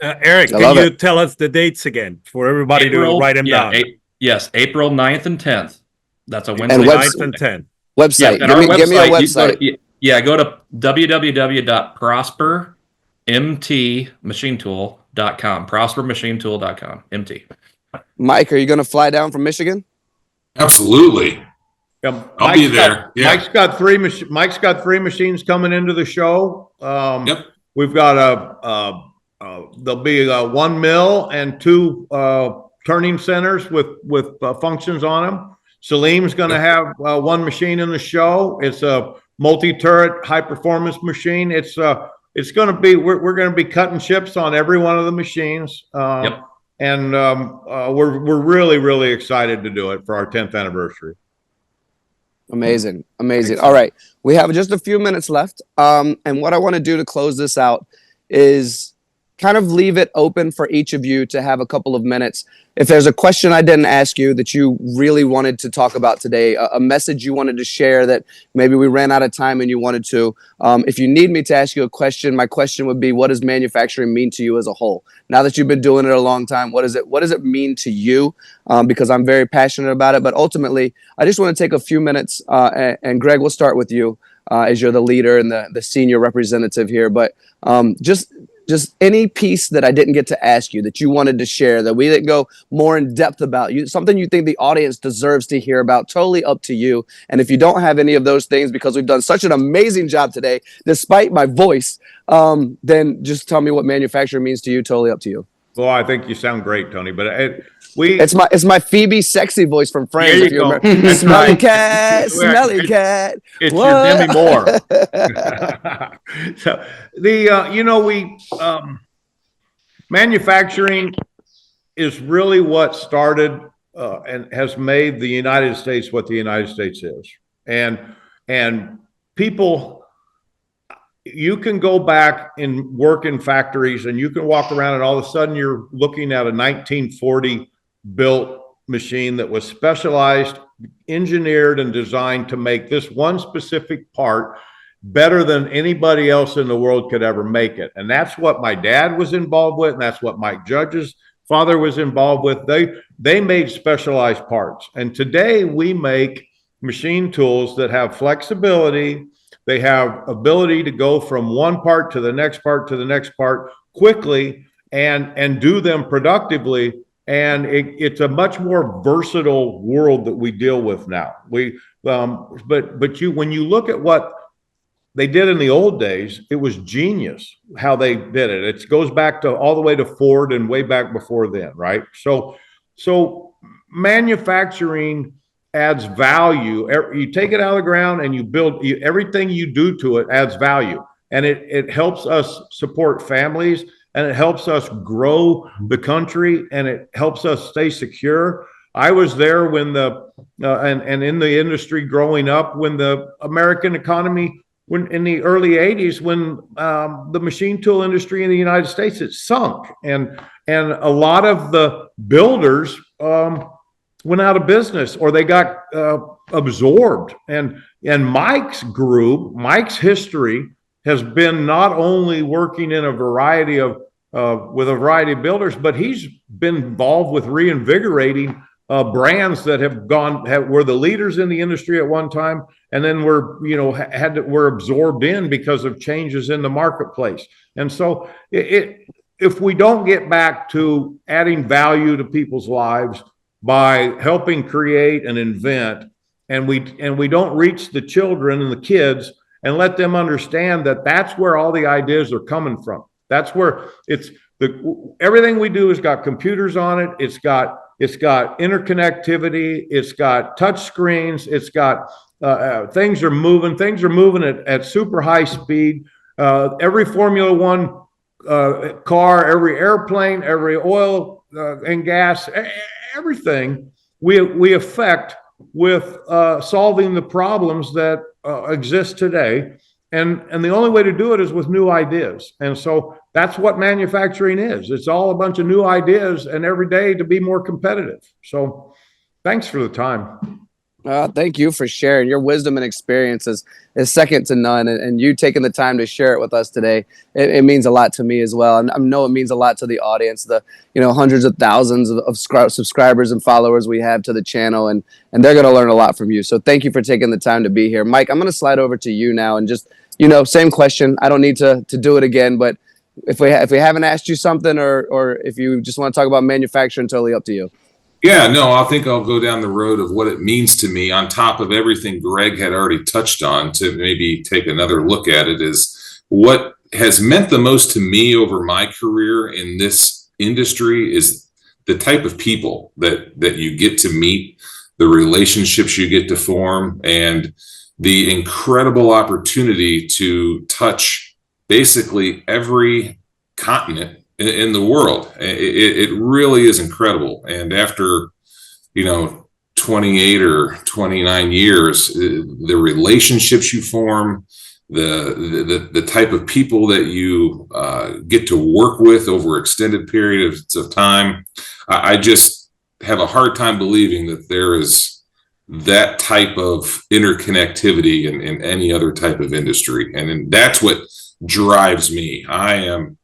Eric, can you tell us the dates again for everybody to write them down? Yes, April 9th and 10th. That's a Wednesday. And 9th and 10th. Website. Yeah, give me a website. Go to www.prospermachinetool.com. Prospermachinetool.com. MT. Mike, are you going to fly down from Michigan? Absolutely. Yeah, I'll be there. Yeah. Mike's got three machines coming into the show. Yep. We've got there'll be 1 mill and 2 turning centers with functions on them. Salim's going to have 1 machine in the show. It's a multi-turret high performance machine. It's going to be we're going to be cutting chips on every one of the machines. Yep. And we're really excited to do it for our 10th anniversary. Amazing. All right, we have just a few minutes left. And what I want to do to close this out is kind of leave it open for each of you to have a couple of minutes. If there's a question I didn't ask you that you really wanted to talk about today, a message you wanted to share that maybe we ran out of time and you wanted to, if you need me to ask you a question, my question would be, what does manufacturing mean to you as a whole? Now that you've been doing it a long time, what does it mean to you? Because I'm very passionate about it. But ultimately, I just want to take a few minutes, and Greg, we'll start with you as you're the leader and the senior representative here. But just any piece that I didn't get to ask you that you wanted to share, that we didn't go more in depth about, something you think the audience deserves to hear about, totally up to you. And if you don't have any of those things, because we've done such an amazing job today, despite my voice, then just tell me what manufacturing means to you, totally up to you. Well, I think you sound great, Tony, but it's my Phoebe sexy voice from Friends. There you go. Remember. Smelly cat, smelly cat. It's your Demi Moore. So manufacturing is really what started and has made the United States what the United States is. And people, you can go back and work in factories and you can walk around and all of a sudden you're looking at a 1940 built machine that was specialized, engineered and designed to make this one specific part better than anybody else in the world could ever make it. And that's what my dad was involved with. And that's what Mike Judge's father was involved with. They made specialized parts. And today we make machine tools that have flexibility. They have ability to go from one part to the next part to the next part quickly and do them productively. And it's a much more versatile world that we deal with now. But when you look at what they did in the old days, it was genius how they did it. It goes back to all the way to Ford and way back before then, right? So manufacturing adds value. You take it out of the ground and you build everything you do to it adds value, and it helps us support families. and it helps us grow the country, and it helps us stay secure. I was there when and in the industry growing up when the American economy, when in the early 80s, when the machine tool industry in the United States, it sunk, and a lot of the builders went out of business, or they got absorbed. And Mike's group, Mike's history has been not only working in a variety of with a variety of builders, but he's been involved with reinvigorating brands that were the leaders in the industry at one time, and then were absorbed in because of changes in the marketplace. And so if we don't get back to adding value to people's lives by helping create and invent, and we don't reach the children and the kids and let them understand that that's where all the ideas are coming from. That's where everything we do has got computers on it. It's got interconnectivity. It's got touch screens. It's got things are moving at super high speed. Every Formula One car, every airplane, every oil and gas, everything we affect with solving the problems that exist today. And the only way to do it is with new ideas. And so that's what manufacturing is. It's all a bunch of new ideas, and every day to be more competitive. So thanks for the time. Thank you for sharing. Your wisdom and experience is second to none. And you taking the time to share it with us today, it means a lot to me as well. And I know it means a lot to the audience, the hundreds of thousands of subscribers and followers we have to the channel. And they're going to learn a lot from you. So thank you for taking the time to be here. Mike, I'm going to slide over to you now and just, same question. I don't need to do it again, but if we haven't asked you something or if you just want to talk about manufacturing, totally up to you. Yeah, no, I think I'll go down the road of what it means to me on top of everything Greg had already touched on, to maybe take another look at it, is what has meant the most to me over my career in this industry is the type of people that you get to meet, the relationships you get to form, and the incredible opportunity to touch basically every continent in the world. It really is incredible. And after 28 or 29 years, the relationships you form, the type of people that you get to work with over extended periods of time, I just have a hard time believing that there is that type of interconnectivity in any other type of industry. And that's what drives me. I am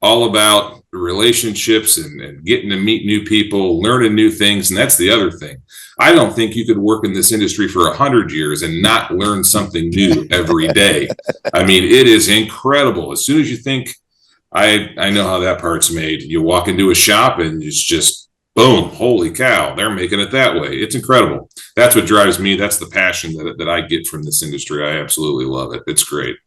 all about relationships and getting to meet new people, learning new things. And that's the other thing. I don't think you could work in this industry for 100 years and not learn something new every day. I mean, it is incredible. As soon as you think, I know how that part's made, you walk into a shop and it's just, boom, holy cow, they're making it that way. It's incredible. That's what drives me. That's the passion that I get from this industry. I absolutely love it. It's great.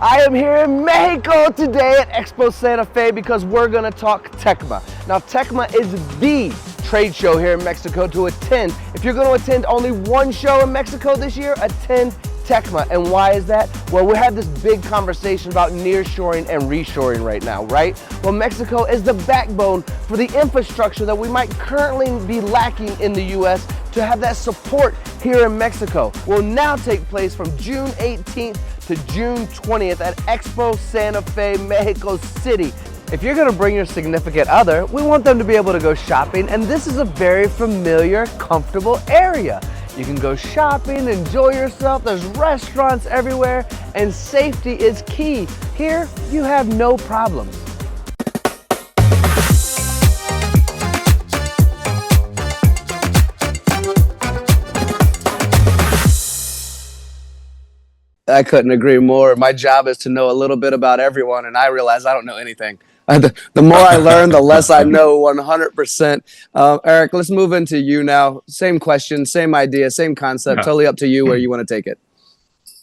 I am here in Mexico today at Expo Santa Fe because we're going to talk TECMA. Now, TECMA is the trade show here in Mexico to attend. If you're going to attend only one show in Mexico this year, attend TECMA. And why is that? Well, we have this big conversation about nearshoring and reshoring right now, right? Well, Mexico is the backbone for the infrastructure that we might currently be lacking in the U.S. to have that support here in Mexico. Will now take place from June 18th to June 20th at Expo Santa Fe, Mexico City. If you're gonna bring your significant other, we want them to be able to go shopping, and this is a very familiar, comfortable area. You can go shopping, enjoy yourself, there's restaurants everywhere, and safety is key. Here, you have no problems. I couldn't agree more. My job is to know a little bit about everyone, and I realize I don't know anything. The more I learn, the less I know 100%. Eric, let's move into you now. Same question, same idea, same concept. Totally up to you where you want to take it.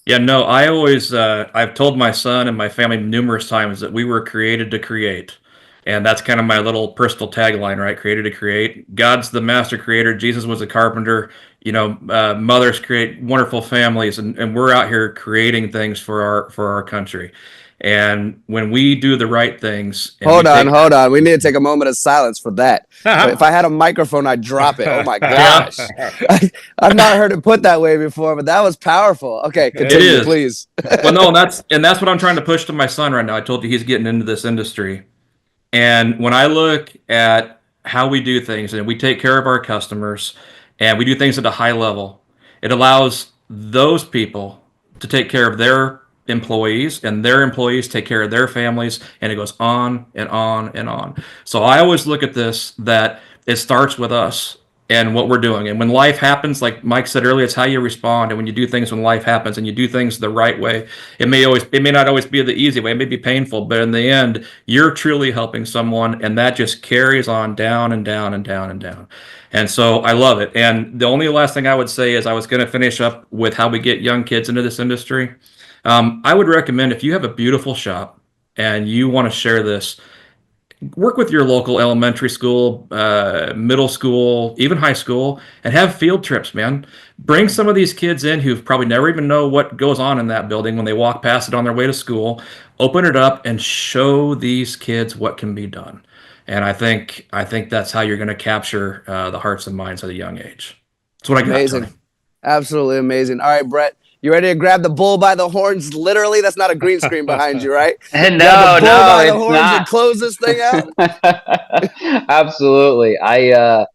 Yeah, no, I always, I've told my son and my family numerous times that we were created to create. And that's kind of my little personal tagline, right? Created to create. God's the master creator. Jesus was a carpenter. Mothers create wonderful families, and we're out here creating things for our country. And when we do the right things, and hold on. We need to take a moment of silence for that. So if I had a microphone, I'd drop it. Oh my gosh. I've not heard it put that way before, but that was powerful. Okay, continue, please. Well, no, that's what I'm trying to push to my son right now. I told you he's getting into this industry. And when I look at how we do things and we take care of our customers and we do things at a high level, it allows those people to take care of their employees, and their employees take care of their families, and it goes on and on and on. So I always look at this, that it starts with us and what we're doing. And when life happens, like Mike said earlier, it's how you respond. And when you do things when life happens and you do things the right way, it may not always be the easy way. It may be painful, but in the end, you're truly helping someone, and that just carries on down and down and down and down. And so I love it. And the only last thing I would say is I was going to finish up with how we get young kids into this industry. I would recommend, if you have a beautiful shop and you want to share this, work with your local elementary school, middle school, even high school, and have field trips, man. Bring some of these kids in who probably never even know what goes on in that building when they walk past it on their way to school. Open it up and show these kids what can be done. And I think that's how you're going to capture the hearts and minds at a young age. That's what I got. Amazing. Absolutely amazing. All right, Brett. You ready to grab the bull by the horns? Literally, that's not a green screen behind you, right? No, it's not. And close this thing out. Absolutely. I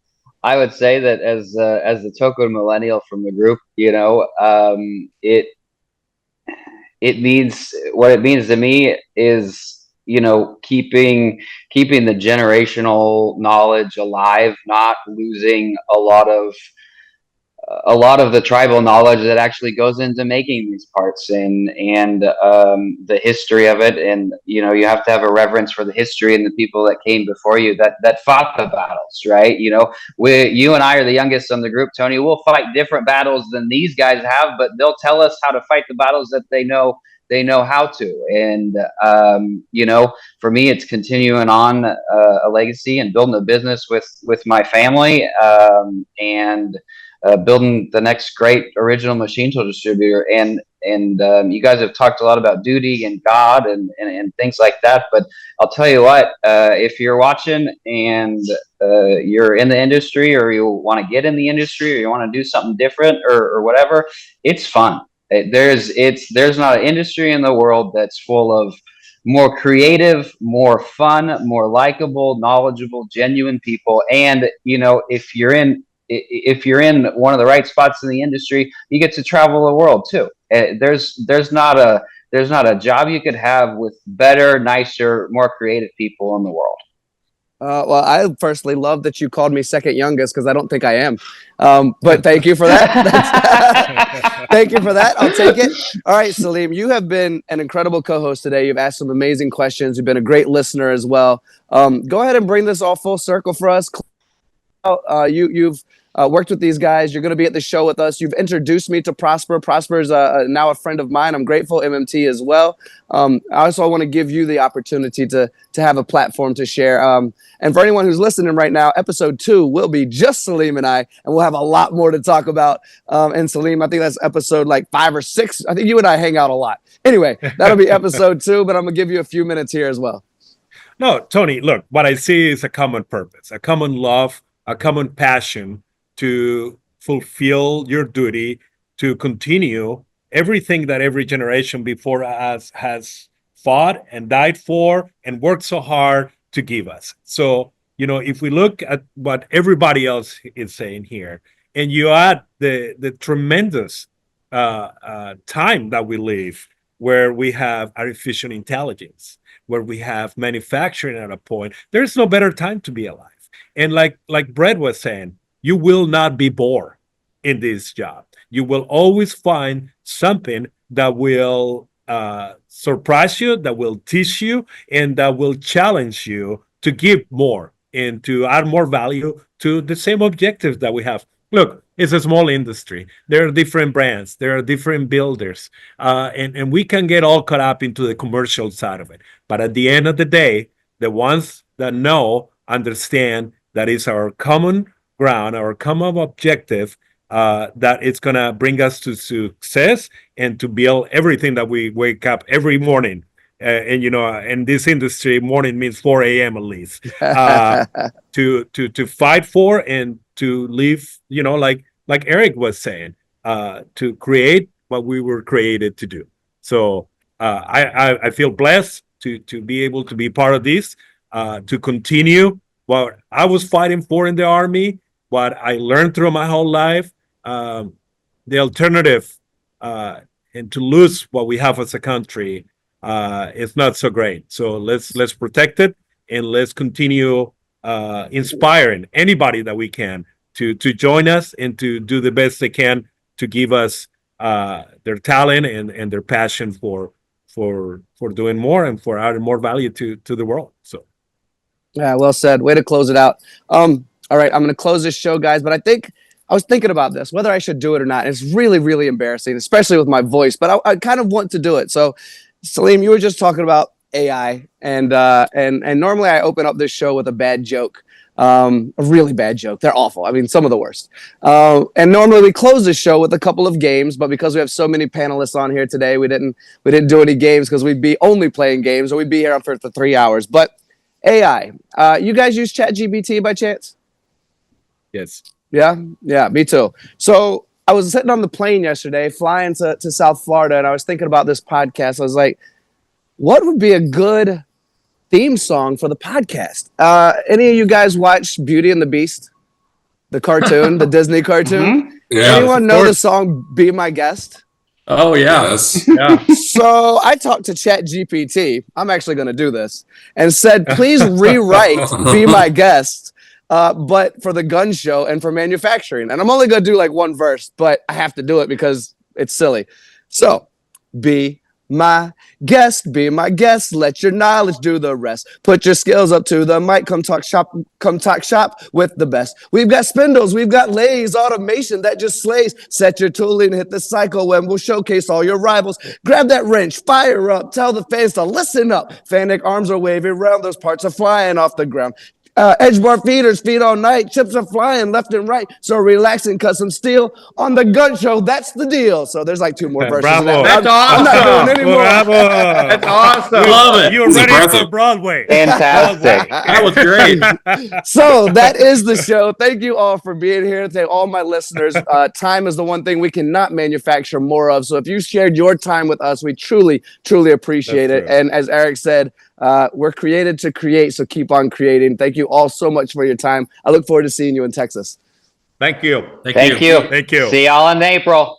would say that as the token millennial from the group, it means, what it means to me is, keeping the generational knowledge alive, not losing a lot of the tribal knowledge that actually goes into making these parts and the history of it. And, you have to have a reverence for the history and the people that came before you that fought the battles, right? You and I are the youngest on the group, Tony. We'll fight different battles than these guys have, but they'll tell us how to fight the battles that they know how to. And, for me, it's continuing on a legacy and building a business with my family, and building the next great original machine tool distributor. And you guys have talked a lot about duty and God and things like that. But I'll tell you what, if you're watching and you're in the industry, or you want to get in the industry, or you want to do something different or whatever, it's fun. There's not an industry in the world that's full of more creative, more fun, more likable, knowledgeable, genuine people. And, if you're in one of the right spots in the industry, you get to travel the world too. There's not a job you could have with better, nicer, more creative people in the world. Well, I personally love that you called me second youngest, because I don't think I am. But thank you for that. Thank you for that. I'll take it. All right, Salim, you have been an incredible co-host today. You've asked some amazing questions. You've been a great listener as well. Go ahead and bring this all full circle for us. You've worked with these guys. You're going to be at the show with us. You've introduced me to Prosper. Prosper is now a friend of mine. I'm grateful. MMT as well. I also want to give you the opportunity to have a platform to share. And for anyone who's listening right now, episode 2 will be just Salim and I, and we'll have a lot more to talk about. And Salim, I think that's episode like 5 or 6. I think you and I hang out a lot. Anyway, that'll be episode 2, but I'm going to give you a few minutes here as well. No, Tony, look, what I see is a common purpose, a common love, a common passion to fulfill your duty, to continue everything that every generation before us has fought and died for and worked so hard to give us. So, if we look at what everybody else is saying here, and you add the tremendous time that we live, where we have artificial intelligence, where we have manufacturing at a point, there's no better time to be alive. And like Brett was saying, you will not be bored in this job. You will always find something that will surprise you, that will teach you, and that will challenge you to give more and to add more value to the same objectives that we have. Look, it's a small industry. There are different brands. There are different builders. And we can get all caught up into the commercial side of it. But at the end of the day, the ones that understand that is our common ground, our common objective, that it's going to bring us to success and to build everything that we wake up every morning and in this industry, morning means 4 a.m. at least, to fight for and to live, like Eric was saying, to create what we were created to do. So I feel blessed to be able to be part of this, to continue what I was fighting for in the Army, what I learned through my whole life, the alternative, and to lose what we have as a country is not so great. So let's protect it, and let's continue inspiring anybody that we can to join us and to do the best they can to give us their talent and their passion for doing more and for adding more value to the world. So yeah, well said. Way to close it out. All right, I'm going to close this show, guys, but I was thinking about this, whether I should do it or not. It's really, really embarrassing, especially with my voice, but I kind of want to do it. So, Salim, you were just talking about AI, and normally I open up this show with a bad joke, a really bad joke. They're awful. I mean, some of the worst. And normally we close the show with a couple of games, but because we have so many panelists on here today, we didn't do any games because we'd be only playing games, or we'd be here for 3 hours. But AI, you guys use ChatGPT by chance? yes. Yeah, me too. So I was sitting on the plane yesterday, flying to South Florida, and I was thinking about this podcast. I was like, what would be a good theme song for the podcast? Any of you guys watch Beauty and the Beast? The cartoon, the Disney cartoon? Yeah, Anyone know the song Be My Guest? Oh yeah. Yes. Yeah. So I talked to ChatGPT. I'm actually going to do this, and said, please rewrite Be My Guest. But for the Gunn Show and for manufacturing. And I'm only going to do like one verse, but I have to do it because it's silly. So, be my guest, let your knowledge do the rest. Put your skills up to the mic, come talk shop with the best. We've got spindles, we've got lathes, automation that just slays. Set your tooling, hit the cycle, and we'll showcase all your rivals. Grab that wrench, fire up, tell the fans to listen up. Fanic arms are waving around, those parts are flying off the ground. Edge bar feeders feed all night. Chips are flying left and right. So relax and cut some steel on the Gunn Show. That's the deal. So there's like 2 more verses. Bravo. That's awesome. I'm not doing any more. Bravo. That's awesome. Love it. You're It's ready impressive. for Broadway. Fantastic. That was great. So that is the show. Thank you all for being here. Thank all my listeners. Time is the one thing we cannot manufacture more of. So if you shared your time with us, we truly, truly appreciate That's it. true. And as Eric said, we're created to create. So keep on creating. Thank you all so much for your time. I look forward to seeing you in Texas. Thank you. Thank you. Thank you. See y'all in April.